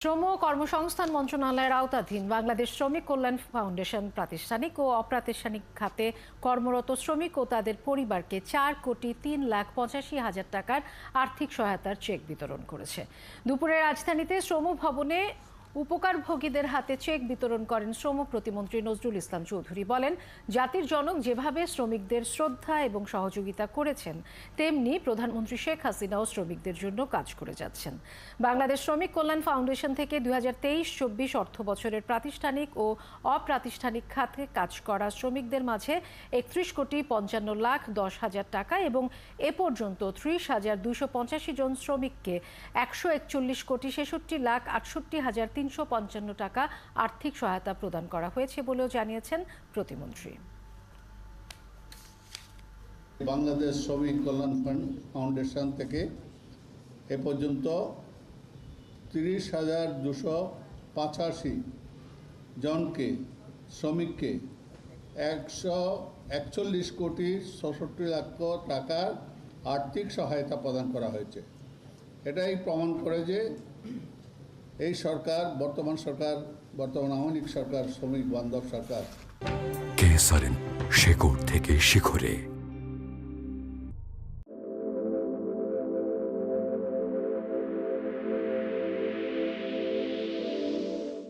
শ্রম ও কর্মসংস্থান মন্ত্রণালয়ের আওতাধীন বাংলাদেশ শ্রমিক কল্যাণ ফাউন্ডেশন প্রাতিষ্ঠানিক ও অপ্রাতিষ্ঠানিক খাতে কর্মরত শ্রমিক ও তাদের পরিবারকে 4,85,85,000 টাকার আর্থিক সহায়তার চেক বিতরণ করেছে। দুপুরে রাজধানীতে শ্রম ভবনে উপকারভোগীদের হাতে চেক বিতরণ করেন শ্রম প্রতিমন্ত্রী নজরুল ইসলাম চৌধুরী। বলেন, জাতির জনক যেভাবে শ্রমিকদের শ্রদ্ধা এবং সহযোগিতা করেছেন, তেমনি প্রধানমন্ত্রী শেখ হাসিনাও শ্রমিকদের জন্য কাজ করে যাচ্ছেন। বাংলাদেশ শ্রমিক কল্যাণ ফাউন্ডেশন থেকে 2023-24 অর্থ বছরের প্রাতিষ্ঠানিক ও অপ্রাতিষ্ঠানিক খাতে কাজ করা শ্রমিকদের মাঝে 31,55,10,000 টাকা এবং এ পর্যন্ত 30,285 জন শ্রমিককে 141,63,68,355 টাকা আর্থিক সহায়তা প্রদান করা হয়েছে বলেও জানিয়েছেন প্রতিমন্ত্রী। বাংলাদেশ শ্রমিক কল্যাণ ফাউন্ডেশন থেকে এ পর্যন্ত 30,285 জনকে শ্রমিককে 141,66,00,000 টাকার আর্থিক সহায়তা প্রদান করা হয়েছে। এটাই প্রমাণ করে যে এই সরকার, বর্তমান আওয়ামী লীগ সরকার শ্রমিক বান্ধব সরকার। কেএসআরএম শেকড় থেকে শিখরে।